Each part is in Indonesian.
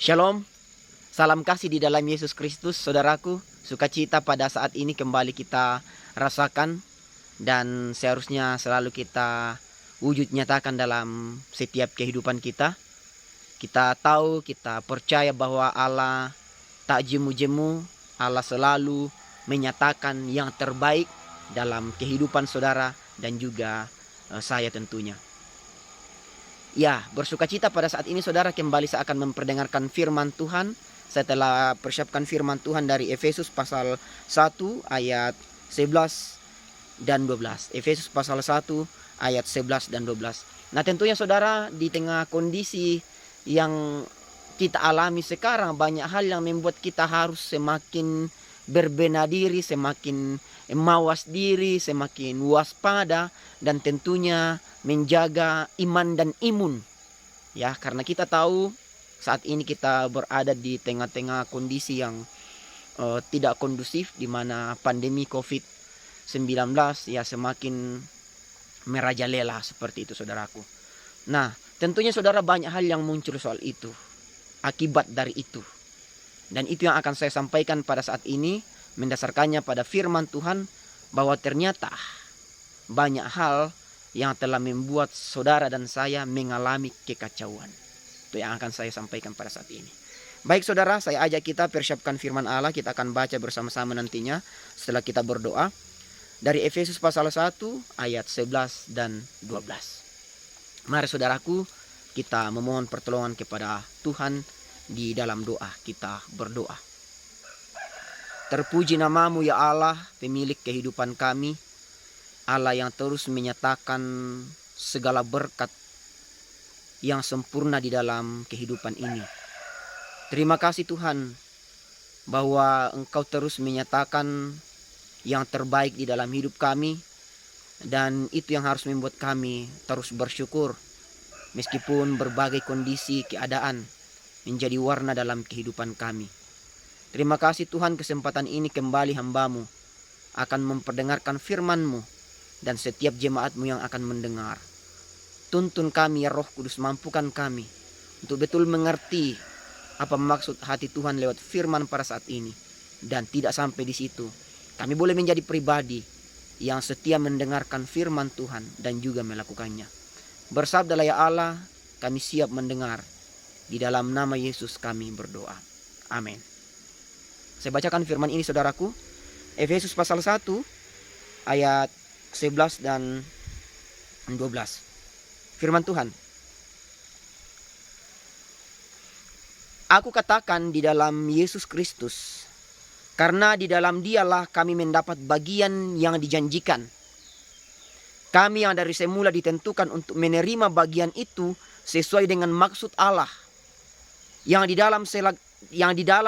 Shalom, salam kasih di dalam Yesus Kristus, saudaraku. Sukacita pada saat ini kembali kita rasakan dan seharusnya selalu kita wujud nyatakan dalam setiap kehidupan kita. Kita tahu, kita percaya bahwa Allah tak jemu-jemu, Allah selalu menyatakan yang terbaik dalam kehidupan saudara dan juga saya tentunya. Ya, bersukacita pada saat ini saudara, kembali saya akan memperdengarkan firman Tuhan. Saya telah persiapkan firman Tuhan dari Efesus pasal 1 ayat 11 dan 12. Efesus pasal 1 ayat 11 dan 12. Nah, tentunya saudara, di tengah kondisi yang kita alami sekarang, banyak hal yang membuat kita harus semakin berbenah diri, semakin mawas diri, semakin waspada, dan tentunya menjaga iman dan imun. Ya, karena kita tahu saat ini kita berada di tengah-tengah kondisi yang tidak kondusif, di mana pandemi COVID-19 ya semakin merajalela seperti itu, saudaraku. Nah, tentunya saudara, banyak hal yang muncul soal itu, akibat dari itu. Dan itu yang akan saya sampaikan pada saat ini, mendasarkannya pada firman Tuhan, bahwa ternyata banyak hal yang telah membuat saudara dan saya mengalami kekacauan. Itu yang akan saya sampaikan pada saat ini. Baik saudara, saya ajak kita persiapkan firman Allah. Kita akan baca bersama-sama nantinya setelah kita berdoa. Dari Efesus pasal 1 ayat 11 dan 12. Mari saudaraku, kita memohon pertolongan kepada Tuhan di dalam doa. Kita berdoa. Terpuji namamu ya Allah, pemilik kehidupan kami. Allah yang terus menyatakan segala berkat yang sempurna di dalam kehidupan ini. Terima kasih Tuhan, bahwa Engkau terus menyatakan yang terbaik di dalam hidup kami. Dan itu yang harus membuat kami terus bersyukur, meskipun berbagai kondisi keadaan menjadi warna dalam kehidupan kami. Terima kasih Tuhan, kesempatan ini kembali hamba-Mu akan memperdengarkan firman-Mu, dan setiap jemaat-Mu yang akan mendengar. Tuntun kami ya Roh Kudus, mampukan kami untuk betul mengerti apa maksud hati Tuhan lewat firman pada saat ini. Dan tidak sampai di situ, kami boleh menjadi pribadi yang setia mendengarkan firman Tuhan dan juga melakukannya. Bersabdalah ya Allah, kami siap mendengar. Di dalam nama Yesus kami berdoa. Amin. Saya bacakan firman ini saudaraku. Efesus pasal 1 ayat 11 dan 12. Firman Tuhan. Aku katakan di dalam Yesus Kristus, karena di dalam Dialah kami mendapat bagian yang dijanjikan. Kami yang dari semula ditentukan untuk menerima bagian itu sesuai dengan maksud Allah, yang di dalam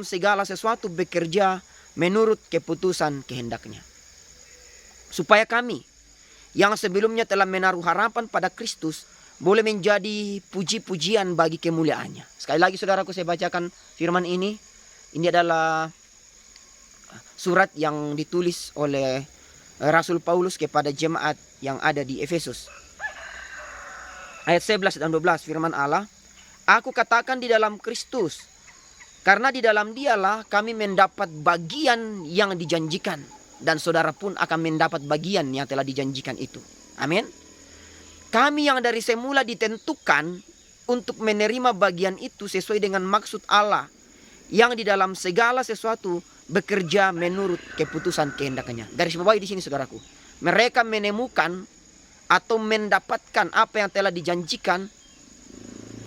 segala sesuatu bekerja menurut keputusan kehendak-Nya. Supaya kami yang sebelumnya telah menaruh harapan pada Kristus boleh menjadi puji-pujian bagi kemuliaan-Nya. Sekali lagi saudaraku, saya bacakan firman ini. Ini adalah surat yang ditulis oleh Rasul Paulus kepada jemaat yang ada di Efesus. Ayat 11 dan 12 firman Allah. Aku katakan di dalam Kristus, karena di dalam Dialah kami mendapat bagian yang dijanjikan. Dan saudara pun akan mendapat bagian yang telah dijanjikan itu. Amin. Kami yang dari semula ditentukan untuk menerima bagian itu sesuai dengan maksud Allah, yang di dalam segala sesuatu bekerja menurut keputusan kehendak-Nya. Dari sebab di sini saudaraku, mereka menemukan atau mendapatkan apa yang telah dijanjikan.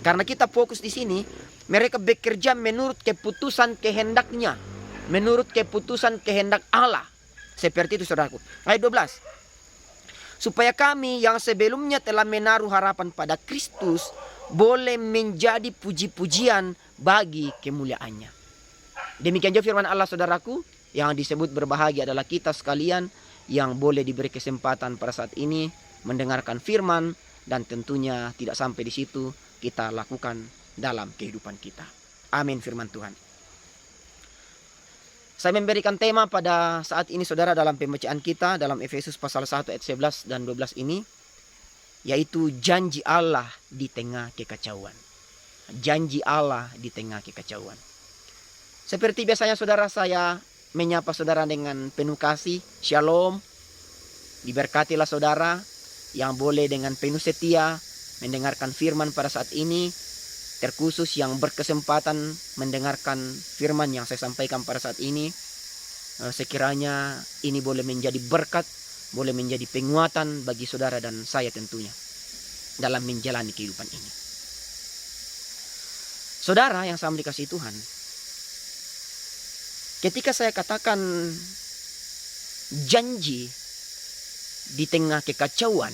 Karena kita fokus di sini, mereka bekerja menurut keputusan kehendak-Nya, menurut keputusan kehendak Allah. Seperti itu saudaraku. Ayat 12. Supaya kami yang sebelumnya telah menaruh harapan pada Kristus boleh menjadi puji-pujian bagi kemuliaan-Nya. Demikian juga firman Allah saudaraku, yang disebut berbahagia adalah kita sekalian yang boleh diberi kesempatan pada saat ini mendengarkan firman, dan tentunya tidak sampai di situ, kita lakukan dalam kehidupan kita. Amin firman Tuhan. Saya memberikan tema pada saat ini saudara dalam pembacaan kita dalam Efesus pasal 1 ayat 11 dan 12 ini, yaitu janji Allah di tengah kekacauan. janji Allah di tengah kekacauan. Seperti biasanya saudara, saya menyapa saudara dengan penuh kasih. Shalom. Diberkatilah saudara yang boleh dengan penuh setia mendengarkan firman pada saat ini. Terkhusus yang berkesempatan mendengarkan firman yang saya sampaikan pada saat ini. Sekiranya ini boleh menjadi berkat, boleh menjadi penguatan bagi saudara dan saya tentunya dalam menjalani kehidupan ini. Saudara yang sama dikasihi Tuhan, ketika saya katakan janji di tengah kekacauan,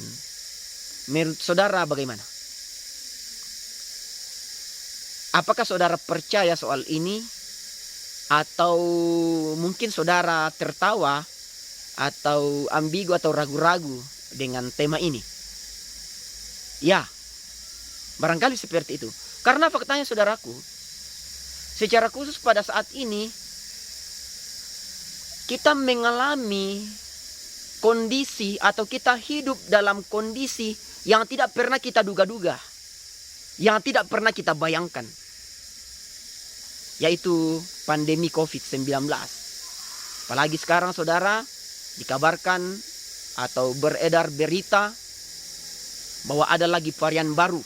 menurut saudara bagaimana? Apakah saudara percaya soal ini? Atau mungkin saudara tertawa atau ambigu atau ragu-ragu dengan tema ini? Ya, barangkali seperti itu. Karena faktanya saudaraku, secara khusus pada saat ini kita mengalami kondisi atau kita hidup dalam kondisi yang tidak pernah kita duga-duga, yang tidak pernah kita bayangkan, yaitu pandemi COVID-19. Apalagi sekarang saudara, dikabarkan atau beredar berita bahwa ada lagi varian baru,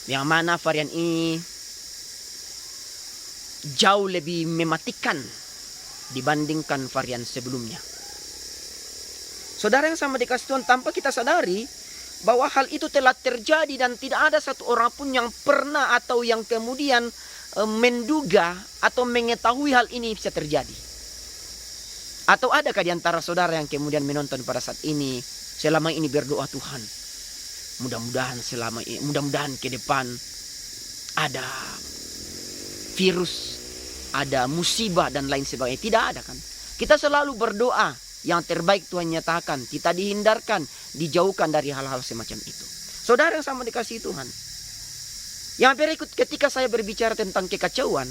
yang mana varian ini jauh lebih mematikan dibandingkan varian sebelumnya. Saudara yang sama dikasih Tuhan, tanpa kita sadari bahwa hal itu telah terjadi dan tidak ada satu orang pun yang pernah atau yang kemudian menduga atau mengetahui hal ini bisa terjadi. Atau adakah di antara saudara yang kemudian menonton pada saat ini selama ini berdoa, Tuhan, mudah-mudahan ke depan ada virus, ada musibah dan lain sebagainya. Tidak ada kan? Kita selalu berdoa yang terbaik Tuhan nyatakan, kita dihindarkan, dijauhkan dari hal-hal semacam itu. Saudara yang sama dikasihi Tuhan, yang berikut ketika saya berbicara tentang kekacauan,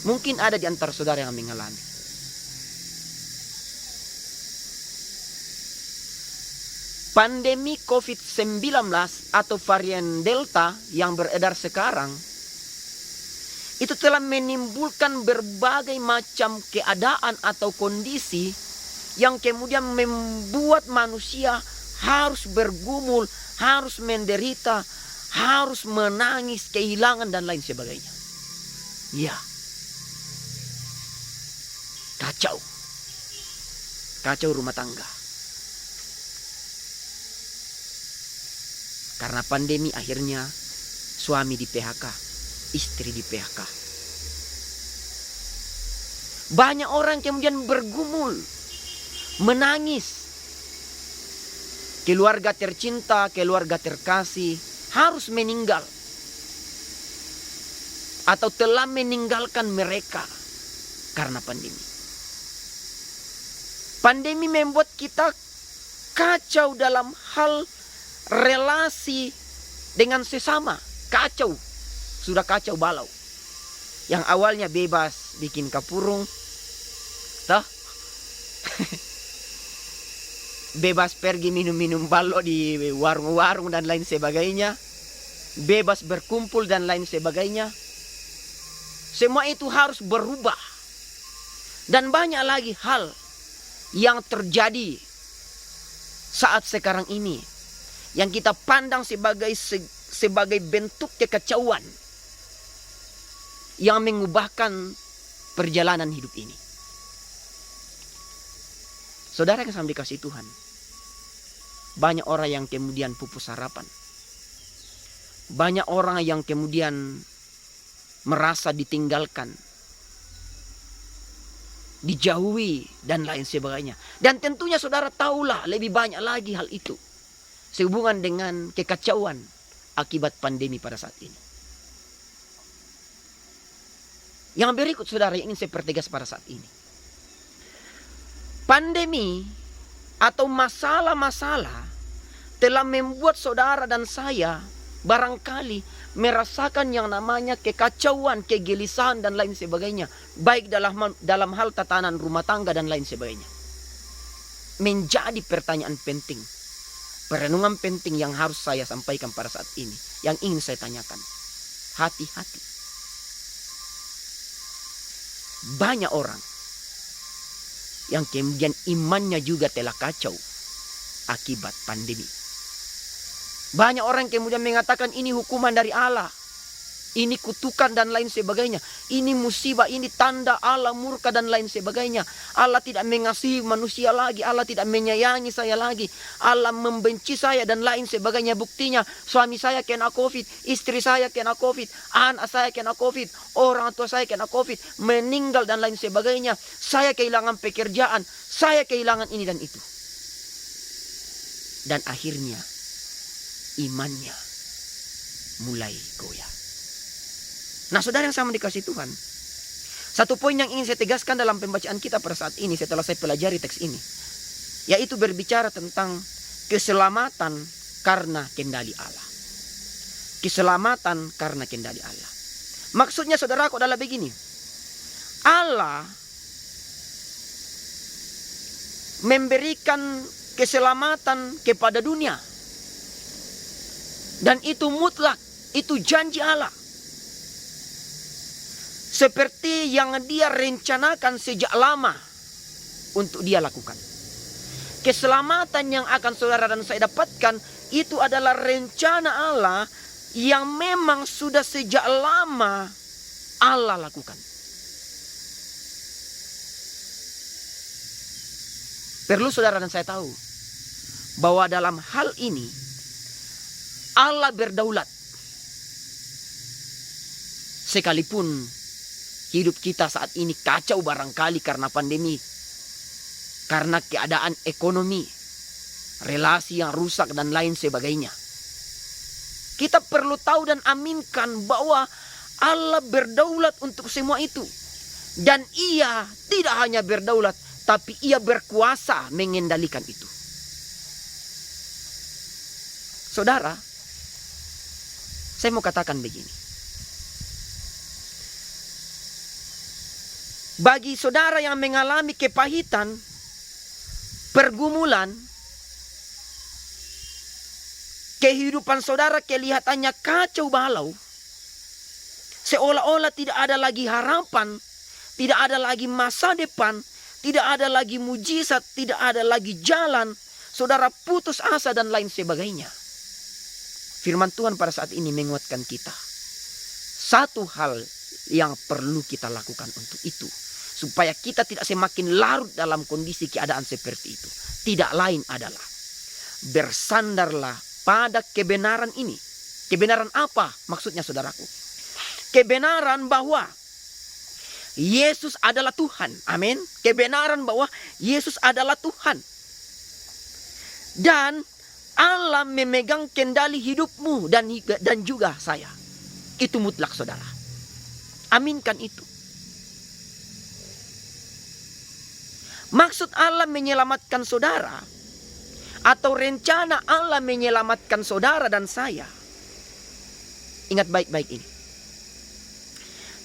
mungkin ada di antara saudara yang mengalami. Pandemi COVID-19 atau varian Delta yang beredar sekarang, itu telah menimbulkan berbagai macam keadaan atau kondisi yang kemudian membuat manusia harus bergumul, harus menderita, harus menangis, kehilangan dan lain sebagainya. Ya, kacau rumah tangga. Karena pandemi akhirnya suami di PHK, istri di PHK. Banyak orang kemudian bergumul, menangis. Keluarga tercinta, keluarga terkasih harus meninggal atau telah meninggalkan mereka karena pandemi. Pandemi membuat kita kacau dalam hal relasi dengan sesama. Sudah kacau balau. Yang awalnya bebas bikin kapurung, toh bebas pergi minum-minum balok di warung-warung dan lain sebagainya, bebas berkumpul dan lain sebagainya. Semua itu harus berubah. Dan banyak lagi hal yang terjadi saat sekarang ini yang kita pandang sebagai bentuk kekacauan yang mengubahkan perjalanan hidup ini. Saudara yang sama dikasihi Tuhan, banyak orang yang kemudian pupus harapan. Banyak orang yang kemudian merasa ditinggalkan, dijauhi dan lain sebagainya. Dan tentunya saudara tahulah lebih banyak lagi hal itu sehubungan dengan kekacauan akibat pandemi pada saat ini. Yang berikut saudara yang ingin saya pertegas pada saat ini. Pandemi atau masalah-masalah telah membuat saudara dan saya barangkali merasakan yang namanya kekacauan, kegelisahan dan lain sebagainya. Baik dalam hal tatanan rumah tangga dan lain sebagainya. Menjadi pertanyaan penting. Perenungan penting yang harus saya sampaikan pada saat ini, yang ingin saya tanyakan. Hati-hati. Banyak orang yang kemudian imannya juga telah kacau akibat pandemi. Banyak orang kemudian mengatakan ini hukuman dari Allah, ini kutukan dan lain sebagainya, ini musibah, ini tanda Allah murka dan lain sebagainya. Allah tidak mengasihi manusia lagi, Allah tidak menyayangi saya lagi, Allah membenci saya dan lain sebagainya. Buktinya suami saya kena COVID, istri saya kena COVID, anak saya kena COVID, orang tua saya kena COVID, meninggal dan lain sebagainya. Saya kehilangan pekerjaan, saya kehilangan ini dan itu. Dan akhirnya imannya mulai goyah. Nah, saudara yang sama dikasih Tuhan, satu poin yang ingin saya tegaskan dalam pembacaan kita pada saat ini setelah saya pelajari teks ini, yaitu berbicara tentang keselamatan karena kendali Allah. Keselamatan karena kendali Allah. Maksudnya saudaraku adalah begini. Allah memberikan keselamatan kepada dunia. Dan itu mutlak, itu janji Allah. Seperti yang dia rencanakan sejak lama untuk dia lakukan. Keselamatan yang akan saudara dan saya dapatkan itu adalah rencana Allah yang memang sudah sejak lama Allah lakukan. Perlu saudara dan saya tahu bahwa dalam hal ini Allah berdaulat. Sekalipun hidup kita saat ini kacau barangkali karena pandemi, karena keadaan ekonomi, relasi yang rusak dan lain sebagainya, kita perlu tahu dan aminkan bahwa Allah berdaulat untuk semua itu. Dan Ia tidak hanya berdaulat, tapi Ia berkuasa mengendalikan itu. Saudara, saya mau katakan begini. Bagi saudara yang mengalami kepahitan, pergumulan, kehidupan saudara kelihatannya kacau balau, seolah-olah tidak ada lagi harapan, tidak ada lagi masa depan, tidak ada lagi mujizat, tidak ada lagi jalan, saudara putus asa dan lain sebagainya. Firman Tuhan pada saat ini menguatkan kita. Satu hal yang perlu kita lakukan untuk itu, supaya kita tidak semakin larut dalam kondisi keadaan seperti itu, tidak lain adalah bersandarlah pada kebenaran ini. Kebenaran apa maksudnya saudaraku? Kebenaran bahwa Yesus adalah Tuhan. Amin. Kebenaran bahwa Yesus adalah Tuhan. Dan Allah memegang kendali hidupmu dan juga saya. Itu mutlak saudara. Aminkan itu. Maksud Allah menyelamatkan saudara, atau rencana Allah menyelamatkan saudara dan saya, ingat baik-baik ini,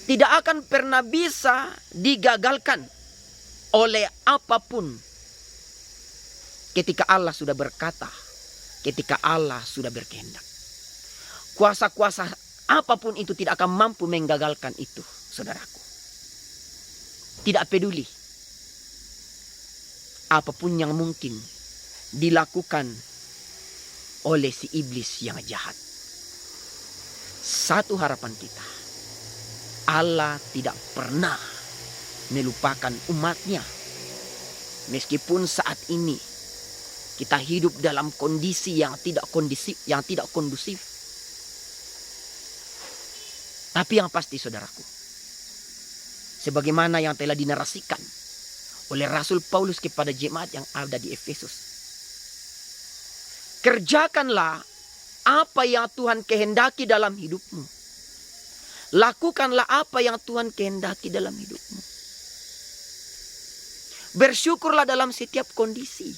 tidak akan pernah bisa digagalkan oleh apapun ketika Allah sudah berkata, ketika Allah sudah berkehendak. Kuasa-kuasa apapun itu tidak akan mampu menggagalkan itu, saudaraku. Tidak peduli apapun yang mungkin dilakukan oleh si iblis yang jahat. Satu harapan kita, Allah tidak pernah melupakan umatnya. Meskipun saat ini kita hidup dalam kondisi yang tidak kondusif. Tapi yang pasti saudaraku, sebagaimana yang telah dinarasikan oleh Rasul Paulus kepada jemaat yang ada di Efesus, kerjakanlah apa yang Tuhan kehendaki dalam hidupmu. Lakukanlah apa yang Tuhan kehendaki dalam hidupmu. Bersyukurlah dalam setiap kondisi.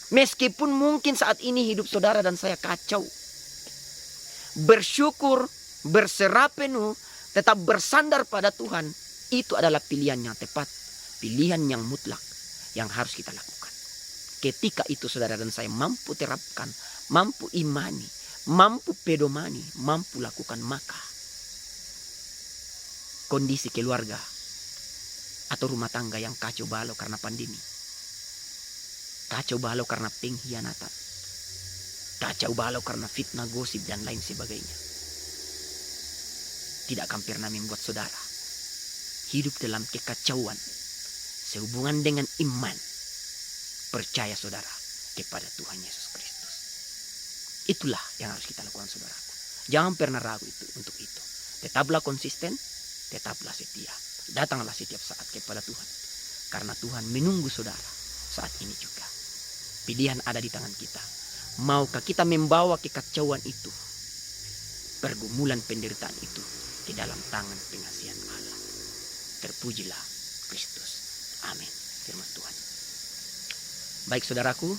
Meskipun mungkin saat ini hidup saudara dan saya kacau. Bersyukur, berserah penuh, tetap bersandar pada Tuhan. Itu adalah pilihan yang tepat. Pilihan yang mutlak yang harus kita lakukan. Ketika itu saudara dan saya mampu terapkan, mampu imani, mampu pedomani, mampu lakukan, maka kondisi keluarga atau rumah tangga yang kacau balau karena pandemi, kacau balau karena pengkhianatan, kacau balau karena fitnah, gosip, dan lain sebagainya, tidak akan pernah membuat saudara hidup dalam kekacauan sehubungan dengan iman. Percaya saudara kepada Tuhan Yesus Kristus. Itulah yang harus kita lakukan saudaraku. Jangan pernah ragu untuk itu. Tetaplah konsisten, tetaplah setia. Datanglah setiap saat kepada Tuhan. Karena Tuhan menunggu saudara saat ini juga. Pilihan ada di tangan kita. Maukah kita membawa kekacauan itu, pergumulan penderitaan itu ke dalam tangan pengasihan Allah. Terpujilah Kristus. Amin. Firman Tuhan. Baik saudaraku,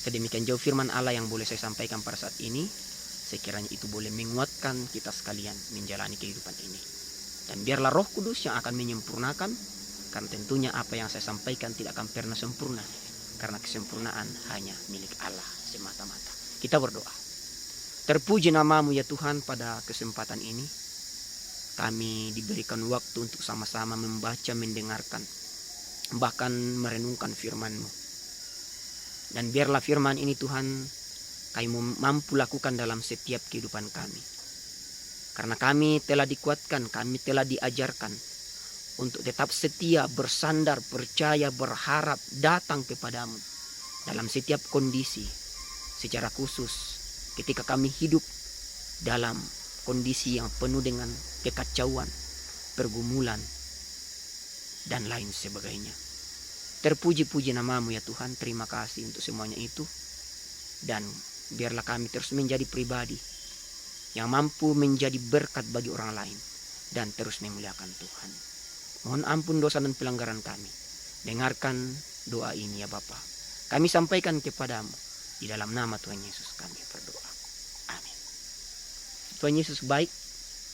sedemikian jauh firman Allah yang boleh saya sampaikan pada saat ini. Sekiranya itu boleh menguatkan kita sekalian menjalani kehidupan ini. Dan biarlah Roh Kudus yang akan menyempurnakan. Karena tentunya apa yang saya sampaikan tidak akan pernah sempurna. Karena kesempurnaan hanya milik Allah semata-mata. Kita berdoa. Terpuji namamu ya Tuhan, pada kesempatan ini kami diberikan waktu untuk sama-sama membaca, mendengarkan, bahkan merenungkan firman-Mu. Dan biarlah firman ini Tuhan kami mampu lakukan dalam setiap kehidupan kami. Karena kami telah dikuatkan, kami telah diajarkan untuk tetap setia, bersandar, percaya, berharap, datang kepadamu dalam setiap kondisi. Secara khusus ketika kami hidup dalam kondisi yang penuh dengan kekacauan, pergumulan, dan lain sebagainya. Terpuji-puji namamu ya Tuhan. Terima kasih untuk semuanya itu. Dan biarlah kami terus menjadi pribadi yang mampu menjadi berkat bagi orang lain dan terus memuliakan Tuhan. Mohon ampun dosa dan pelanggaran kami. Dengarkan doa ini ya Bapa. Kami sampaikan kepadamu. Di dalam nama Tuhan Yesus kami berdoa. Amin. Tuhan Yesus baik.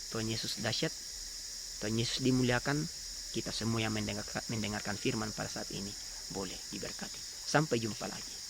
Tuhan Yesus dahsyat. Tuhan Yesus dimuliakan. Kita semua yang mendengarkan firman pada saat ini boleh diberkati. Sampai jumpa lagi.